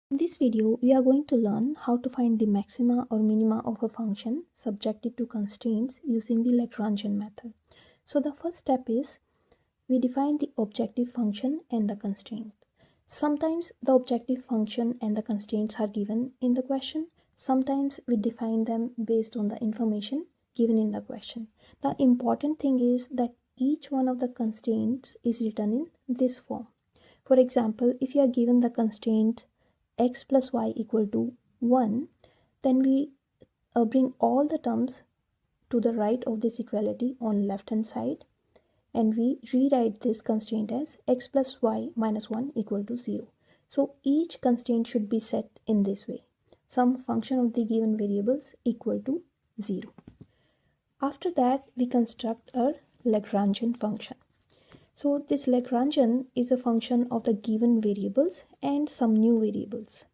In this video, we are going to learn how to find the maxima or minima of a function subjected to constraints using the Lagrange method. So the first step is we define the objective function and the constraint. Sometimes the objective function and the constraints are given in the question. Sometimes we define them based on the information given in the question. The important thing is that each one of the constraints is written in this form. For example, if you are given the constraint x plus y equal to 1, then we bring all the terms to the right of this equality on left hand side, and we rewrite this constraint as x plus y minus 1 equal to 0. So each constraint should be set in this way: some function of the given variables equal to 0. After that, we construct a Lagrangian function. So this Lagrangian is a function of the given variables and some new variables.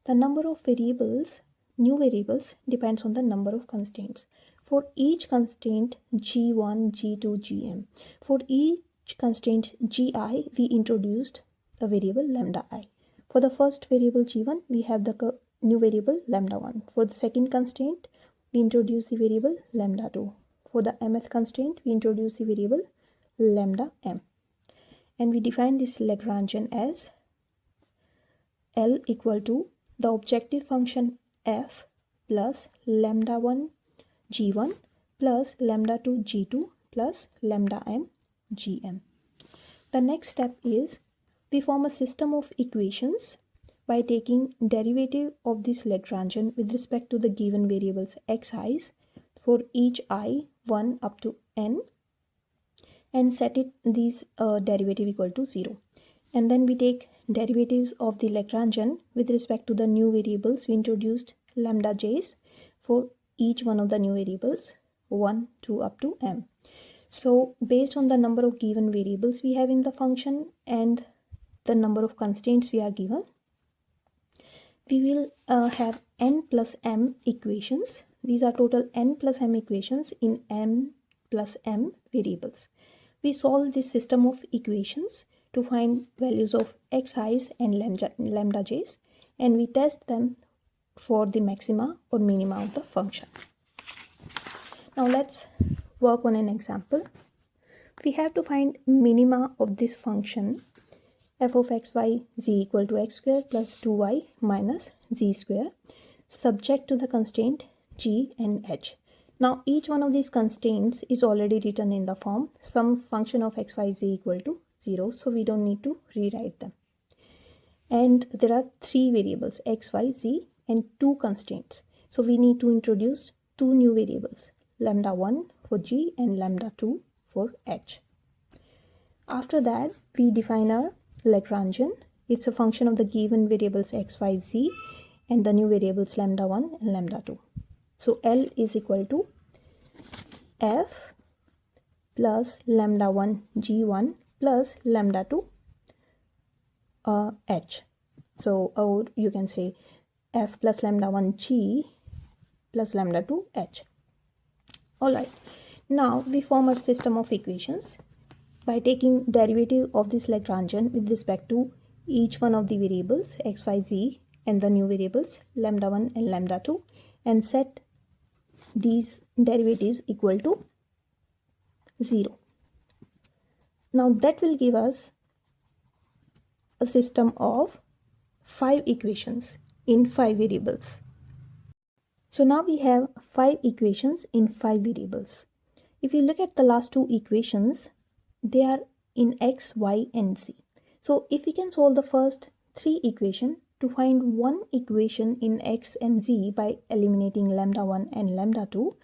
The number of new variables, depends on the number of constraints. For each constraint g1, g2, gm, for each constraint gi, we introduced a variable lambda I. For the first variable g1, we have the new variable lambda 1. For the second constraint, we introduce the variable lambda 2. For the mth constraint, we introduce the variable lambda m, and we define this Lagrangian as L equal to the objective function f plus lambda 1 g1 plus lambda 2 g2 plus lambda m gm. The next step is we form a system of equations by taking derivative of this Lagrangian with respect to the given variables xi's for each I 1 up to n, and set it these derivative equal to 0. And then we take derivatives of the Lagrangian with respect to the new variables. We introduced lambda j's for each one of the new variables 1, 2 up to m. So based on the number of given variables we have in the function and the number of constraints we are given, we will have n plus m equations. These are total n plus m equations in n plus m variables. We solve this system of equations to find values of xi's and lambda j's, and we test them for the maxima or minima of the function. Now let's work on an example. We have to find minima of this function f of xy z equal to x square plus 2y minus z square, subject to the constraint g and h. Now each one of these constraints is already written in the form some function of xyz equal to 0, so we don't need to rewrite them. And there are three variables x, y, z and two constraints. So we need to introduce two new variables, lambda 1 for g and lambda 2 for h. After that, we define our Lagrangian. It's a function of the given variables x, y, z and the new variables lambda 1 and lambda 2. So L is equal to f plus lambda 1 g1 plus lambda 2 h. So or you can say f plus lambda 1 g plus lambda 2 h. Alright, now we form a system of equations by taking derivative of this Lagrangian with respect to each one of the variables x, y, z and the new variables lambda 1 and lambda 2, and set these derivatives equal to 0. Now that will give us a system of 5 equations in 5 variables. So now we have 5 equations in 5 variables. If you look at the last two equations, they are in x, y and z. So if we can solve the first 3 equations to find one equation in x and z by eliminating lambda 1 and lambda 2,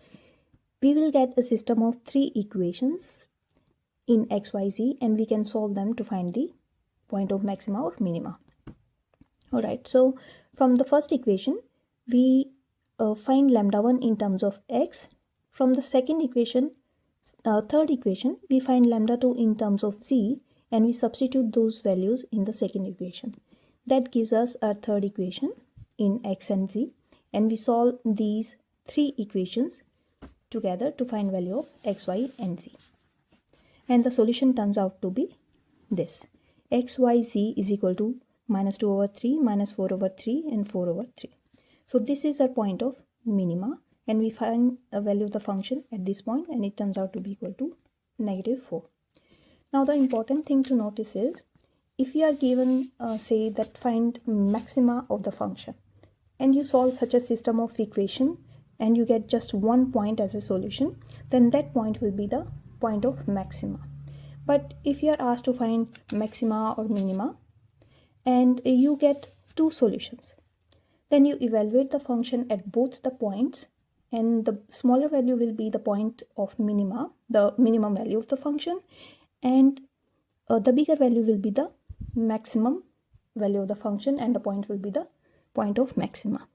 we will get a system of 3 equations in x, y, z, and we can solve them to find the point of maxima or minima. Alright, so from the first equation, we find lambda 1 in terms of x. From the second equation, third equation, we find lambda 2 in terms of z, and we substitute those values in the second equation. That gives us our third equation in x and z, and we solve these 3 equations together to find value of x, y and z. And the solution turns out to be this: x, y, z is equal to minus 2 over 3, minus 4 over 3, and 4 over 3. So this is our point of minima, and we find a value of the function at this point, and it turns out to be equal to negative 4. Now the important thing to notice is, if you are given say that find maxima of the function, and you solve such a system of equation and you get just one point as a solution, then that point will be the point of maxima. But if you are asked to find maxima or minima and you get two solutions, then you evaluate the function at both the points, and the smaller value will be the point of minima, the minimum value of the function, and the bigger value will be the maximum value of the function, and the point will be the point of maxima.